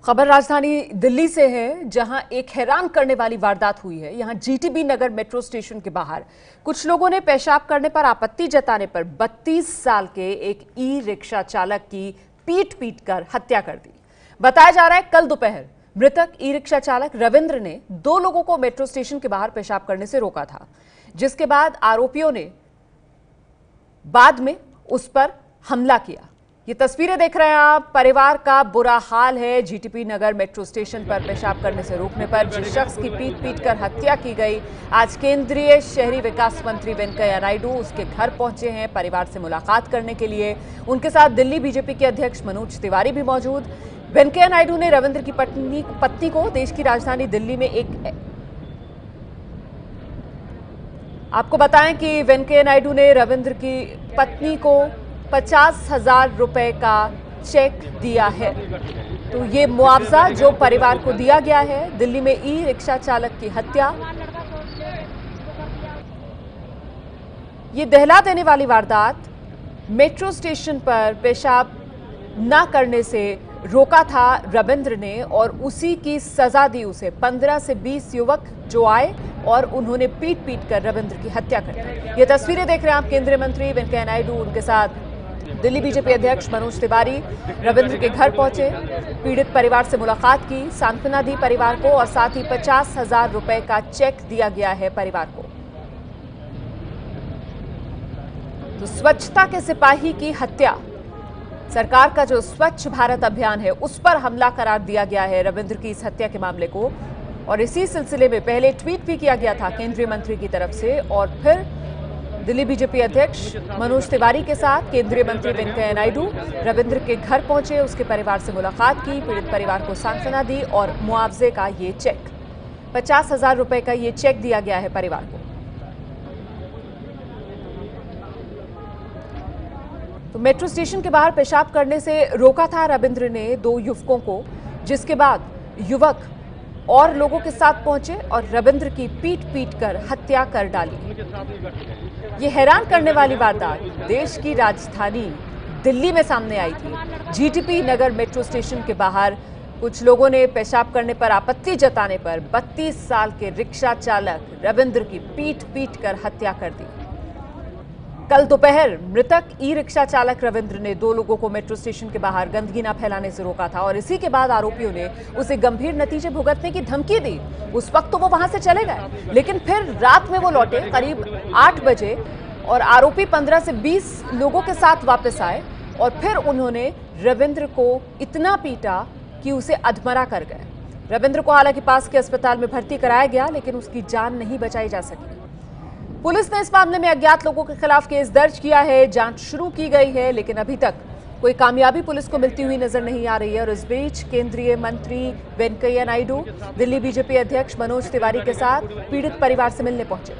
खबर राजधानी दिल्ली से है, जहां एक हैरान करने वाली वारदात हुई है। यहां जीटीबी नगर मेट्रो स्टेशन के बाहर कुछ लोगों ने पेशाब करने पर आपत्ति जताने पर 32 साल के एक ई रिक्शा चालक की पीट कर हत्या कर दी। बताया जा रहा है कल दोपहर मृतक ई रिक्शा चालक रविंद्र ने 2 लोगों को मेट्रो स्टेशन के बाहर पेशाब करने से रोका था, जिसके बाद आरोपियों ने बाद में उस पर हमला किया। ये तस्वीरें देख रहे हैं आप। परिवार का बुरा हाल है। जीटीबी नगर मेट्रो स्टेशन पर पेशाब करने से रोकने पर जिस शख्स की पीट कर हत्या की गई, आज केंद्रीय शहरी विकास मंत्री वेंकैया नायडू उसके घर पहुंचे हैं परिवार से मुलाकात करने के लिए। उनके साथ दिल्ली बीजेपी के अध्यक्ष मनोज तिवारी भी मौजूद। वेंकैया नायडू ने रविंद्र की पत्नी को देश की राजधानी दिल्ली में आपको बताएं कि वेंकैया नायडू ने रविंद्र की पत्नी को 50,000 रुपए का चेक दिया है। तो ये मुआवजा जो परिवार को दिया गया है। दिल्ली में ई रिक्शा चालक की हत्या, ये दहला देने वाली वारदात। मेट्रो स्टेशन पर पेशाब न करने से रोका था रविंद्र ने और उसी की सजा दी उसे। 15 से 20 युवक जो आए और उन्होंने पीट कर रविंद्र की हत्या कर दी। ये तस्वीरें देख रहे हैं आप। केंद्रीय मंत्री वेंकैया नायडू, उनके साथ दिल्ली बीजेपी अध्यक्ष मनोज तिवारी रविंद्र के घर पहुंचे, पीड़ित परिवार से मुलाकात की, सांत्वना दी परिवार को और साथ ही 50,000 रुपए का चेक दिया गया है परिवार को। तो स्वच्छता के सिपाही की हत्या, सरकार का जो स्वच्छ भारत अभियान है उस पर हमला करार दिया गया है रविंद्र की इस हत्या के मामले को। और इसी सिलसिले में पहले ट्वीट भी किया गया था केंद्रीय मंत्री की तरफ से, और फिर दिल्ली बीजेपी अध्यक्ष मनोज तिवारी के साथ केंद्रीय मंत्री वेंकैया नायडू रविंद्र के घर पहुंचे, उसके परिवार से मुलाकात की, पीड़ित परिवार को सांत्वना दी और मुआवजे का ये चेक 50,000 रुपए का ये चेक दिया गया है परिवार को। तो मेट्रो स्टेशन के बाहर पेशाब करने से रोका था रविंद्र ने 2 युवकों को, जिसके बाद युवक और लोगों के साथ पहुंचे और रविंद्र की पीट कर हत्या कर डाली। ये हैरान करने वाली वारदात देश की राजधानी दिल्ली में सामने आई थी। जीटीबी नगर मेट्रो स्टेशन के बाहर कुछ लोगों ने पेशाब करने पर आपत्ति जताने पर 32 साल के रिक्शा चालक रविंद्र की पीट कर हत्या कर दी। कल दोपहर मृतक ई रिक्शा चालक रविंद्र ने 2 लोगों को मेट्रो स्टेशन के बाहर गंदगी न फैलाने से रोका था और इसी के बाद आरोपियों ने उसे गंभीर नतीजे भुगतने की धमकी दी। उस वक्त तो वो वहां से चले गए, लेकिन फिर रात में वो लौटे करीब 8 बजे और आरोपी 15 से 20 लोगों के साथ वापस आए और फिर उन्होंने रविंद्र को इतना पीटा कि उसे अधमरा कर गए। रविंद्र को हालांकि पास के अस्पताल में भर्ती कराया गया, लेकिन उसकी जान नहीं बचाई जा सकी। पुलिस ने इस मामले में अज्ञात लोगों के खिलाफ केस दर्ज किया है, जांच शुरू की गई है, लेकिन अभी तक कोई कामयाबी पुलिस को मिलती हुई नजर नहीं आ रही है। और इस बीच केंद्रीय मंत्री वेंकैया नायडू दिल्ली बीजेपी अध्यक्ष मनोज तिवारी के साथ पीड़ित परिवार से मिलने पहुंचे।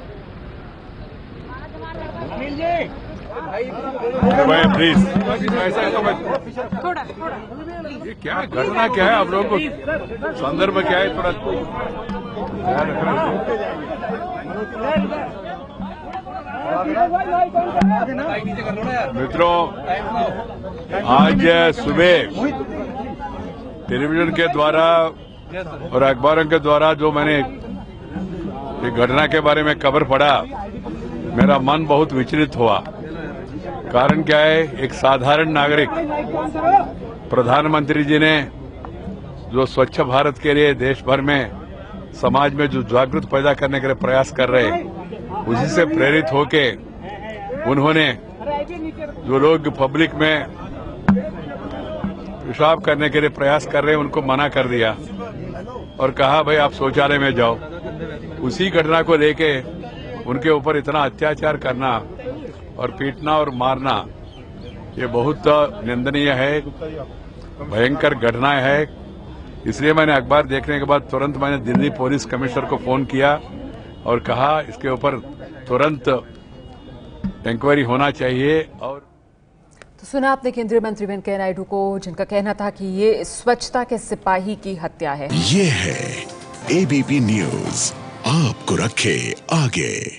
ये क्या घटना क्या है, आप लोगों को संदर्भ क्या है, थोड़ा ध्यान रखना। मित्रों, आज सुबह टेलीविजन के द्वारा और अखबारों के द्वारा जो मैंने एक घटना के बारे में खबर पढ़ा, मेरा मन बहुत विचलित हुआ। कारण क्या है, एक साधारण नागरिक, प्रधानमंत्री जी ने जो स्वच्छ भारत के लिए देश भर में समाज में जो जागृति पैदा करने के लिए प्रयास कर रहे हैं, उसी से प्रेरित होके उन्होंने जो लोग पब्लिक में पेशाब करने के लिए प्रयास कर रहे हैं उनको मना कर दिया और कहा भाई आप शौचालय में जाओ। उसी घटना को लेके उनके ऊपर इतना अत्याचार करना और पीटना और मारना, ये बहुत निंदनीय है, भयंकर घटना है। इसलिए मैंने अखबार देखने के बाद तुरंत मैंने दिल्ली पुलिस कमिश्नर को फोन किया और कहा इसके ऊपर तुरंत इंक्वायरी होना चाहिए। और तो सुना आपने केंद्रीय मंत्री वेंकैया नायडू को, जिनका कहना था कि ये स्वच्छता के सिपाही की हत्या है। ये है एबीपी न्यूज, आपको रखे आगे।